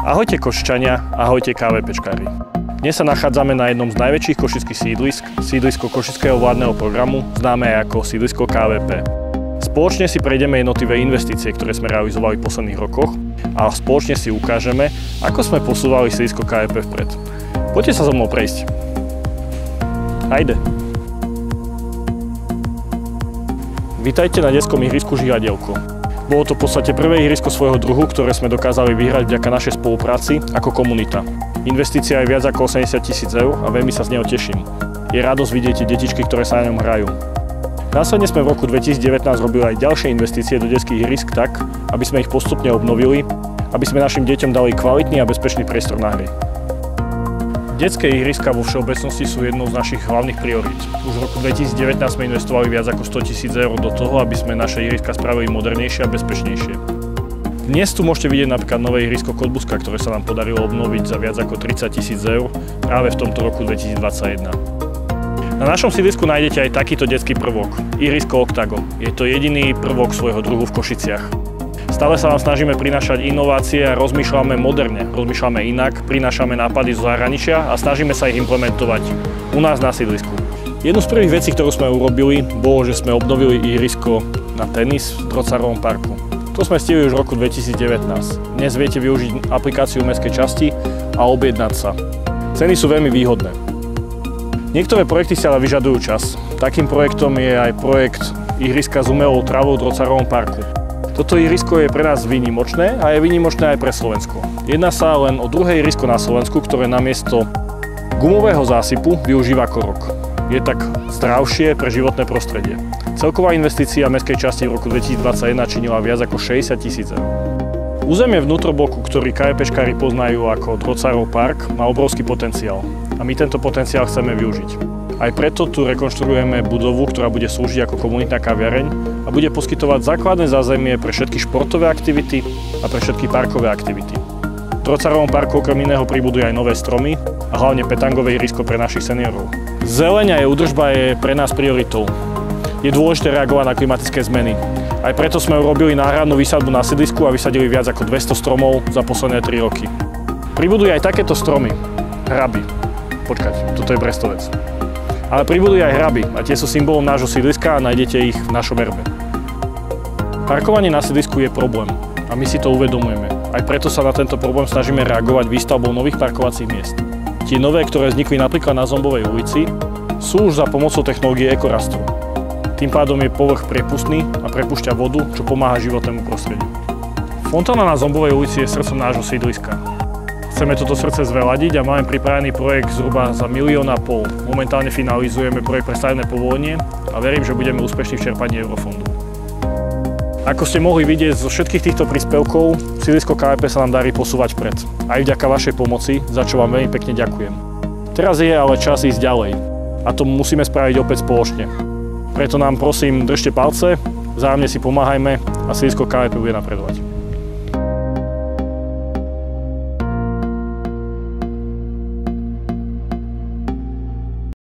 Ahojte Košičania, ahojte KVPčkári. Dnes sa nachádzame na jednom z najväčších košických sídlisk, sídlisko Košického vládneho programu, známe aj ako sídlisko KVP. Spoločne si prejdeme jednotlivé investície, ktoré sme realizovali v posledných rokoch a spoločne si ukážeme, ako sme posúvali sídlisko KVP vpred. Poďte sa so mnou prejsť. Hajde! Vítajte na detskom ihrisku Žihadielko. Bolo to v podstate prvé ihrisko svojho druhu, ktoré sme dokázali vyhrať vďaka našej spolupráci ako komunita. Investícia je viac ako 80 000 eur a veľmi sa z neho teším. Je radosť vidieť detičky, ktoré sa na ňom hrajú. Následne sme v roku 2019 robili aj ďalšie investície do detských ihrisk tak, aby sme ich postupne obnovili, aby sme našim deťom dali kvalitný a bezpečný priestor na hry. Detské ihriska vo všeobecnosti sú jednou z našich hlavných priorít. Už v roku 2019 sme investovali viac ako 100 000 eur do toho, aby sme naše ihriska spravili modernejšie a bezpečnejšie. Dnes tu môžete vidieť napríklad nové ihrisko Kotbuska, ktoré sa nám podarilo obnoviť za viac ako 30 000 eur práve v tomto roku 2021. Na našom sídlisku nájdete aj takýto detský prvok, ihrisko Octagon. Je to jediný prvok svojho druhu v Košiciach. Stále sa vám snažíme prinášať inovácie a rozmýšľame moderne, rozmýšľame inak, prinášame nápady zo zahraničia a snažíme sa ich implementovať u nás na sídlisku. Jednu z prvých vecí, ktorú sme urobili, bolo, že sme obnovili ihrisko na tenis v Drocarovom parku. To sme stihli už v roku 2019. Dnes viete využiť aplikáciu mestskej časti a objednať sa. Ceny sú veľmi výhodné. Niektoré projekty si ale vyžadujú čas. Takým projektom je aj projekt ihriska s umelou trávou v Drocarovom parku. Toto ihrisko je pre nás výnimočné a je výnimočné aj pre Slovensko. Jedná sa len o druhé ihrisko na Slovensku, ktoré namiesto gumového zásypu využíva korok. Je tak zdravšie pre životné prostredie. Celková investícia mestskej časti v roku 2021 činila viac ako 60 000 eur. Územie vnútrobloku, ktorý KVPčkári poznajú ako Drocarov park, má obrovský potenciál a my tento potenciál chceme využiť. Aj preto tu rekonštruujeme budovu, ktorá bude slúžiť ako komunitná kaviareň a bude poskytovať základné zázemie pre všetky športové aktivity a pre všetky parkové aktivity. V Drocarovom parku okrem iného pribudú aj nové stromy a hlavne petangové ihrisko pre našich seniorov. Zeleň a jej údržba je pre nás prioritou. Je dôležité reagovať na klimatické zmeny. Aj preto sme urobili náhradnú výsadbu na sídlisku a vysadili viac ako 200 stromov za posledné 3 roky. Pribudú aj takéto stromy. Hraby. Počkať, toto je Brestovec. Ale pribudú aj hraby a tie sú symbolom nášho sídliska a nájdete ich v našom erbe. Parkovanie na sídlisku je problém a my si to uvedomujeme. Aj preto sa na tento problém snažíme reagovať výstavbou nových parkovacích miest. Tie nové, ktoré vznikli napríklad na Zombovej ulici, sú už za pomocou technológie ekorastru. Tým pádom je povrch priepustný a prepúšťa vodu, čo pomáha životnému prostrediu. Fontána na Zombovej ulici je srdcom nášho sídliska. Chceme toto srdce zveladiť a máme pripravený projekt zhruba za 1,5 milióna. Momentálne finalizujeme projekt pre stavebné povolenie a verím, že budeme úspešní v čerpaní eurofondu. Ako ste mohli vidieť zo všetkých týchto príspevkov, sídlisko KVP sa nám darí posúvať vpred. Aj vďaka vašej pomoci, za čo vám veľmi pekne ďakujem. Teraz je ale čas ísť ďalej a to musíme spraviť opäť spoločne. Preto nám prosím držte palce, vzájomne si pomáhajme a sídlisko KVP bude napredovať.